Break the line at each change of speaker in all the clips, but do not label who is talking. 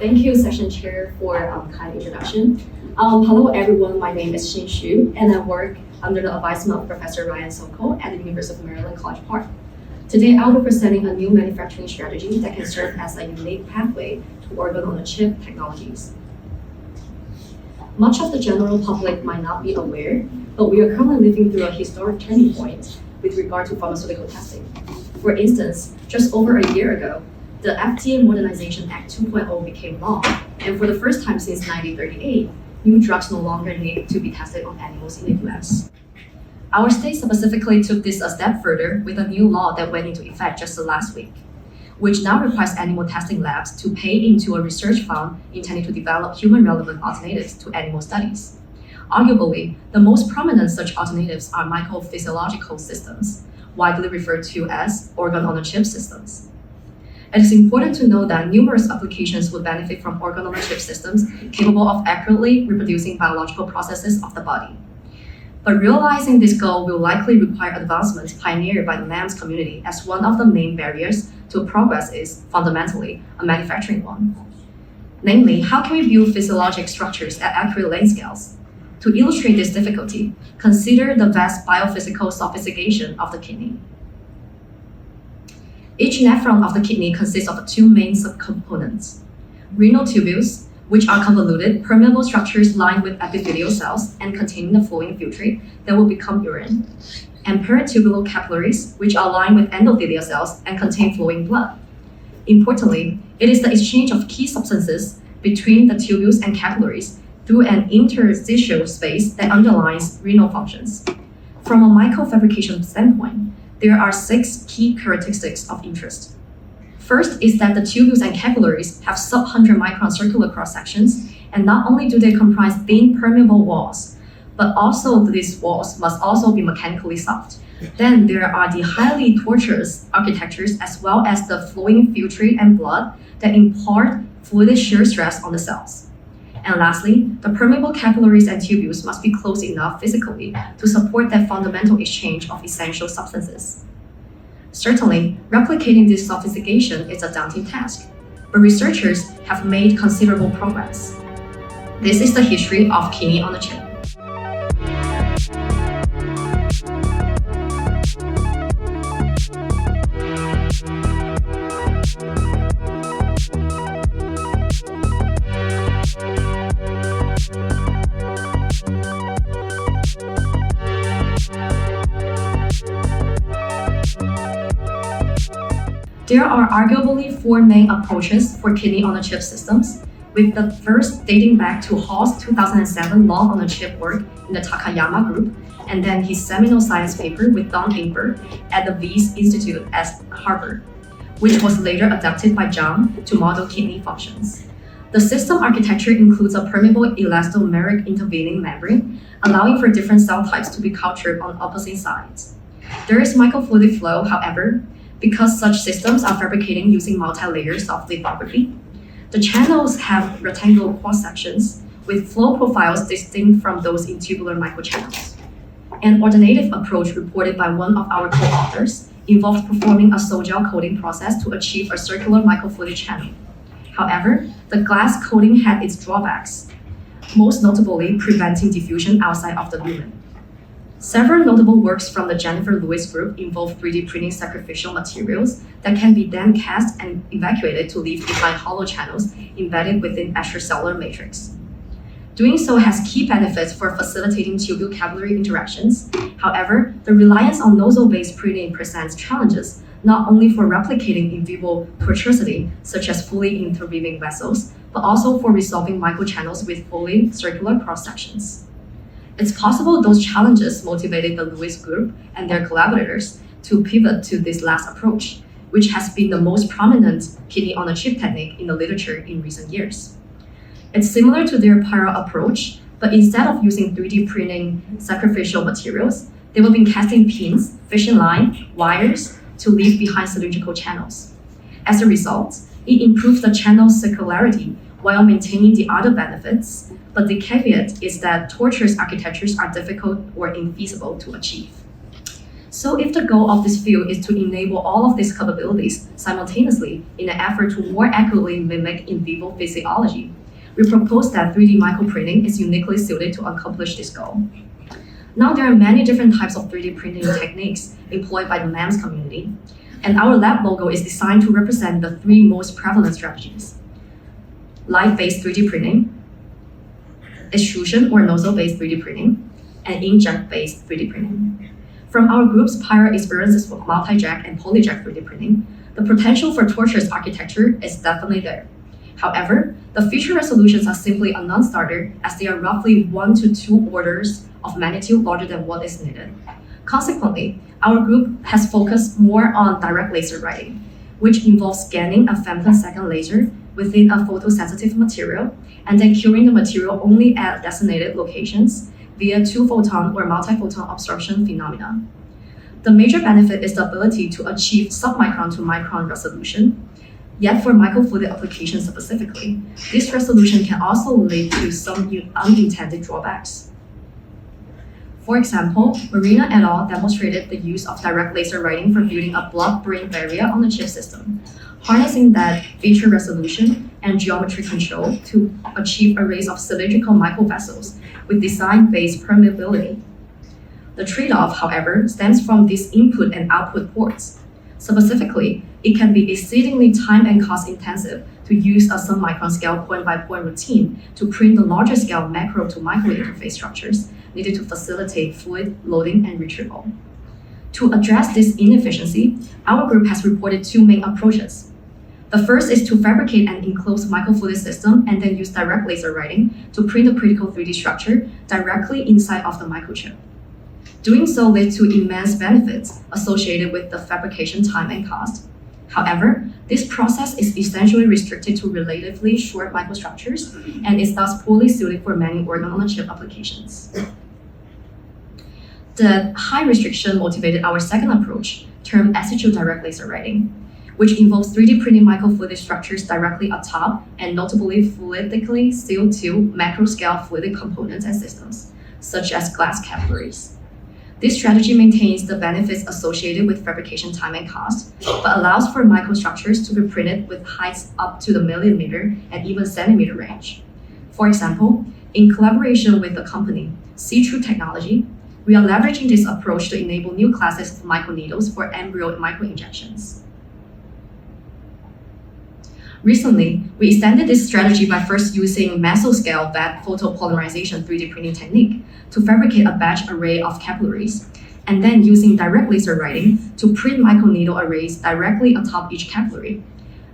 Thank you, Session Chair, for kind introduction. Hello, everyone. My name is Chen-Yu, and I work under the advisement of Professor Ryan Sochol at the University of Maryland, College Park. Today, I'll be presenting a new manufacturing strategy that can serve as a unique pathway to organ-on-a-chip technologies. Much of the general public might not be aware, but we are currently living through a historic turning point with regard to pharmaceutical testing. For instance, just over a year ago, the FDA Modernization Act 2.0 became law, and for the first time since 1938, new drugs no longer need to be tested on animals in the US. Our state specifically took this a step further with a new law that went into effect just last week, which now requires animal testing labs to pay into a research fund intended to develop human-relevant alternatives to animal studies. Arguably, the most prominent such alternatives are microphysiological systems, widely referred to as organ-on-a-chip systems. It is important to note that numerous applications will benefit from organ-on-a-chip systems capable of accurately reproducing biological processes of the body. But realizing this goal will likely require advancements pioneered by the MEMS community, as one of the main barriers to progress is, fundamentally, a manufacturing one. Namely, how can we build physiologic structures at accurate length scales? To illustrate this difficulty, consider the vast biophysical sophistication of the kidney. Each nephron of the kidney consists of two main subcomponents: renal tubules, which are convoluted, permeable structures lined with epithelial cells and containing the flowing filtrate that will become urine, and peritubular capillaries, which are lined with endothelial cells and contain flowing blood. Importantly, it is the exchange of key substances between the tubules and capillaries through an interstitial space that underlies renal functions. From a microfabrication standpoint, there are 6 key characteristics of interest. First is that the tubules and capillaries have sub-100 micron circular cross-sections, and not only do they comprise thin permeable walls, but also these walls must also be mechanically soft. Then there are the highly tortuous architectures as well as the flowing filtrate and blood that impart fluid shear stress on the cells. And lastly, the permeable capillaries and tubules must be close enough physically to support that fundamental exchange of essential substances. Certainly, replicating this sophistication is a daunting task, but researchers have made considerable progress. This is the history of kidney on a chip. There are arguably 4 main approaches for kidney-on-a-chip systems, with the first dating back to Hall's 2007 long-on-a-chip work in the Takayama group, and then his seminal science paper with Don Ingber at the Wyss Institute at Harvard, which was later adapted by Zhang to model kidney functions. The system architecture includes a permeable elastomeric intervening membrane, allowing for different cell types to be cultured on opposite sides. There is microfluidic flow, however, because such systems are fabricating using multi-layers of lithography. The channels have rectangular cross-sections with flow profiles distinct from those in tubular microchannels. An alternative approach reported by one of our co-authors involved performing a Sochol coating process to achieve a circular microfluidic channel. However, the glass coating had its drawbacks, most notably preventing diffusion outside of the lumen. Several notable works from the Jennifer Lewis group involve 3D printing sacrificial materials that can be then cast and evacuated to leave behind hollow channels embedded within extracellular matrix. Doing so has key benefits for facilitating tubule-capillary interactions. However, the reliance on nozzle-based printing presents challenges not only for replicating in vivo tortuosity, such as fully interweaving vessels, but also for resolving microchannels with fully circular cross-sections. It's possible those challenges motivated the Lewis group and their collaborators to pivot to this last approach, which has been the most prominent kidney-on-a-chip technique in the literature in recent years. It's similar to their prior approach, but instead of using 3D printing sacrificial materials, they will be casting pins, fishing line, wires to leave behind cylindrical channels. As a result, it improves the channel's circularity while maintaining the other benefits, but the caveat is that tortuous architectures are difficult or infeasible to achieve. So if the goal of this field is to enable all of these capabilities simultaneously in an effort to more accurately mimic in vivo physiology, we propose that 3D microprinting is uniquely suited to accomplish this goal. Now there are many different types of 3D printing techniques employed by the MEMS community, and our lab logo is designed to represent the three most prevalent strategies: light-based 3D printing, extrusion or nozzle-based 3D printing, and inkjet-based 3D printing. From our group's prior experiences with multi-jet and polyjet 3D printing, the potential for tortuous architecture is definitely there. However, the feature resolutions are simply a non-starter, as they are roughly 1 to 2 orders of magnitude larger than what is needed. Consequently, our group has focused more on direct laser writing, which involves scanning a femtosecond laser within a photosensitive material and then curing the material only at designated locations via two-photon or multi-photon absorption phenomena. The major benefit is the ability to achieve submicron to micron resolution. Yet for microfluidic applications specifically, this resolution can also lead to some unintended drawbacks. For example, Marina et al. Demonstrated the use of direct laser writing for building a blood-brain barrier on the chip system, harnessing that feature resolution and geometry control to achieve arrays of cylindrical microvessels with design-based permeability. The trade-off, however, stems from these input and output ports. Specifically, it can be exceedingly time and cost intensive to use a submicron scale point-by-point routine to print the larger scale macro to micro interface structures needed to facilitate fluid loading and retrieval. To address this inefficiency, our group has reported 2 main approaches. The first is to fabricate an enclosed microfluidic system and then use direct laser writing to print the critical 3D structure directly inside of the microchip. Doing so leads to immense benefits associated with the fabrication time and cost. However, this process is essentially restricted to relatively short microstructures and is thus poorly suited for many organ-on-a-chip applications. The high restriction motivated our second approach, termed acid direct laser writing, which involves 3D printing microfluidic structures directly atop and notably fluidically sealed to macro-scale fluidic components and systems, such as glass capillaries. This strategy maintains the benefits associated with fabrication time and cost, but allows for microstructures to be printed with heights up to the millimeter and even centimeter range. For example, in collaboration with the company C-True Technology, we are leveraging this approach to enable new classes of microneedles for embryo microinjections. Recently, we extended this strategy by first using mesoscale Vat Photopolymerization 3D printing technique to fabricate a batch array of capillaries, and then using direct laser writing to print microneedle arrays directly atop each capillary.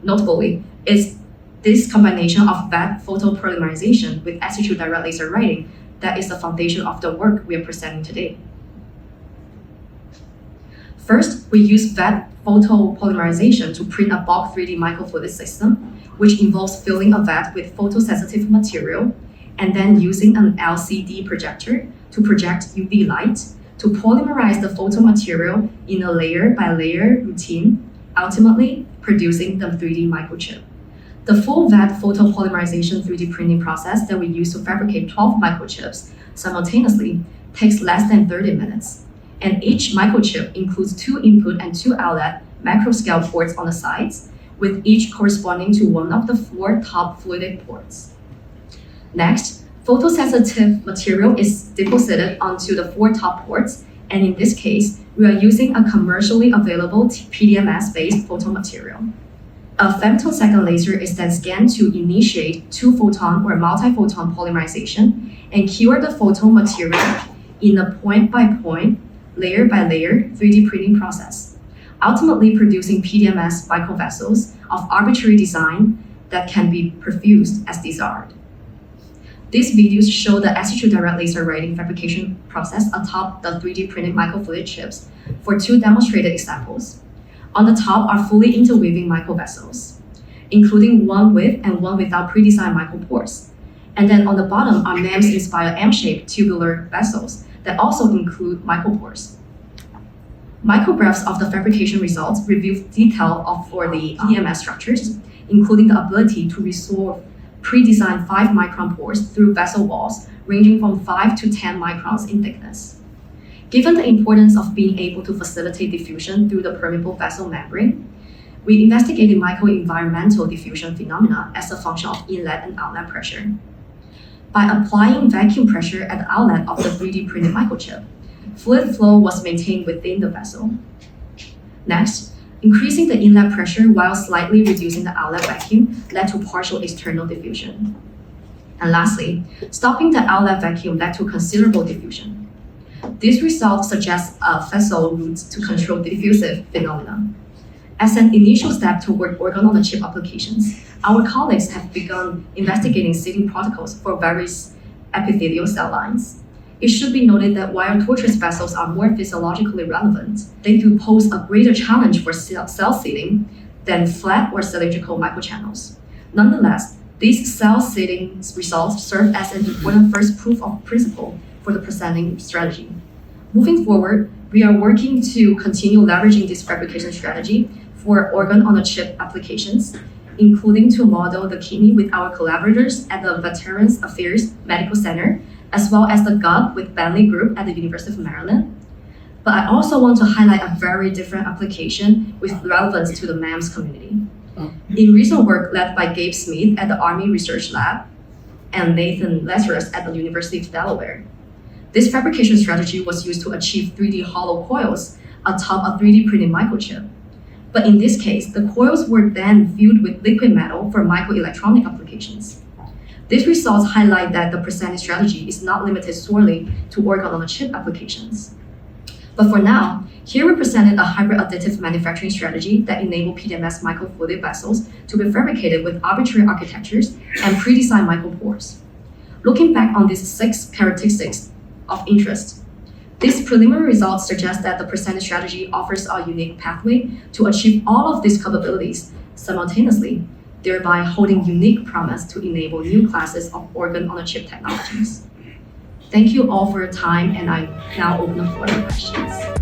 Notably, it's this combination of Vat Photopolymerization with acid direct laser writing that is the foundation of the work we are presenting today. First, we use Vat Photopolymerization to print a bulk 3D microfluidic system, which involves filling a vat with photosensitive material and then using an LCD projector to project UV light to polymerize the photomaterial in a layer-by-layer routine, ultimately producing the 3D microchip. The full vat photopolymerization 3D printing process that we use to fabricate 12 microchips simultaneously takes less than 30 minutes. And each microchip includes 2 input and 2 outlet macro-scale ports on the sides, with each corresponding to one of the 4 top fluidic ports. Next, photosensitive material is deposited onto the 4 top ports, and in this case, we are using a commercially available PDMS-based photomaterial. A femtosecond laser is then scanned to initiate two-photon or multi-photon polymerization and cure the photomaterial in a point-by-point, layer-by-layer 3D printing process, ultimately producing PDMS microvessels of arbitrary design that can be perfused as desired. These videos show the acid direct laser writing fabrication process atop the 3D printed microfluidic chips for 2 demonstrated examples. On the top are fully interweaving microvessels, including one with and one without pre-designed micropores. And then on the bottom are MEMS-inspired M-shaped tubular vessels that also include micropores. Micrographs of the fabrication results reveal detail for the PDMS structures, including the ability to resolve pre-designed 5-micron pores through vessel walls ranging from 5 to 10 microns in thickness. Given the importance of being able to facilitate diffusion through the permeable vessel membrane, we investigated microenvironmental diffusion phenomena as a function of inlet and outlet pressure. By applying vacuum pressure at the outlet of the 3D printed microchip, fluid flow was maintained within the vessel. Next, increasing the inlet pressure while slightly reducing the outlet vacuum led to partial external diffusion. And lastly, stopping the outlet vacuum led to considerable diffusion. This result suggests a vessel route to control diffusive phenomena. As an initial step toward organ-on-a-chip applications, our colleagues have begun investigating seeding protocols for various epithelial cell lines. It should be noted that while tortuous vessels are more physiologically relevant, they do pose a greater challenge for cell seeding than flat or cylindrical microchannels. Nonetheless, these cell seeding results serve as an important first proof of principle for the presenting strategy. Moving forward, we are working to continue leveraging this fabrication strategy for organ-on-a-chip applications, including to model the kidney with our collaborators at the Veterans Affairs Medical Center, as well as the gut with Bentley Group at the University of Maryland. But I also want to highlight a very different application with relevance to the MEMS community. In recent work led by Gabe Smith at the Army Research Lab and Nathan Lazarus at the University of Delaware, this fabrication strategy was used to achieve 3D hollow coils atop a 3D printed microchip. But in this case, the coils were then filled with liquid metal for microelectronic applications. These results highlight that the presented strategy is not limited solely to organ-on-a-chip applications. But for now, here we presented a hybrid additive manufacturing strategy that enabled PDMS microfluidic vessels to be fabricated with arbitrary architectures and pre-designed micropores. Looking back on these 6 characteristics of interest, these preliminary results suggest that the presented strategy offers a unique pathway to achieve all of these capabilities simultaneously, thereby holding unique promise to enable new classes of organ-on-a-chip technologies. Thank you all for your time, and I now open the floor to questions.